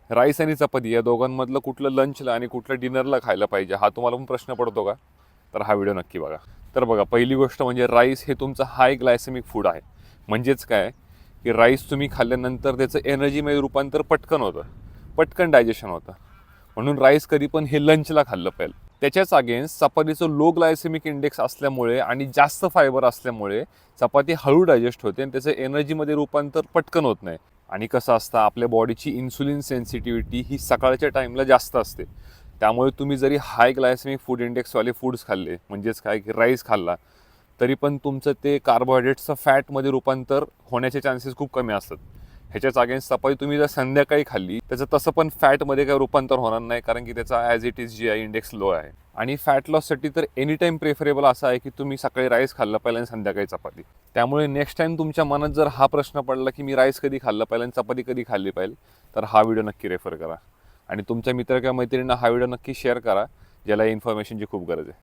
Rice आणि चपाती या दोघांमधलं कुठलं लंचला आणि कुठलं डिनरला खायला पाहिजे, हा तुम्हाला पण प्रश्न पडतो का? तर हा व्हिडिओ नक्की बघा. तर बघा, पहिली गोष्ट म्हणजे राईस हे तुमचं हाय ग्लायसेमिक फूड आहे. म्हणजेच काय की राईस तुम्ही खाल्ल्यानंतर त्याचं एनर्जीमध्ये रूपांतर पटकन होतं, पटकन डायजेशन होतं. म्हणून राईस कधी पण हे लंचला खाल्लं पाहिजे. त्याच्याच अगेन्स्ट चपातीचं लो ग्लायसेमिक इंडेक्स असल्यामुळे आणि जास्त फायबर असल्यामुळे चपाती हळू डायजेस्ट होते आणि त्याचं एनर्जीमध्ये रूपांतर पटकन होत नाही. आणि कसं असतं, आपल्या बॉडीची इन्सुलिन सेन्सिटिव्हिटी ही सकाळच्या टाईमला जास्त असते. त्यामुळे तुम्ही जरी हाय ग्लायसेमिक फूड इंडेक्सवाले फूड्स खाल्ले, म्हणजेच काय की राईस खाल्ला, तरी पण तुमचं ते कार्बोहायड्रेट्सचं फॅटमध्ये रूपांतर होण्याचे चान्सेस खूप कमी असतात. ह्याच्याच अगेन्स्ट चपाती तुम्ही जर संध्याकाळी खाल्ली, त्याचं तसं पण फॅटमध्ये काही रूपांतर होणार नाही, कारण की त्याचा as it is G I index low आहे. आणि फॅट लॉससाठी तर एनी टाईम प्रेफरेबल असं आहे की तुम्ही सकाळी राईस खाल्लं पाहिजे आणि संध्याकाळी चपाती. त्यामुळे नेक्स्ट टाईम तुमच्या मनात जर हा प्रश्न पडला की मी राईस कधी खाल्लं पाहिजे आणि चपाती कधी खाल्ली पाहिजे, तर हा व्हिडिओ नक्की रेफर करा. आणि तुमच्या मित्र किंवा मैत्रिणींना हा व्हिडिओ नक्की शेअर करा, ज्याला या इन्फॉर्मेशनची खूप गरज आहे.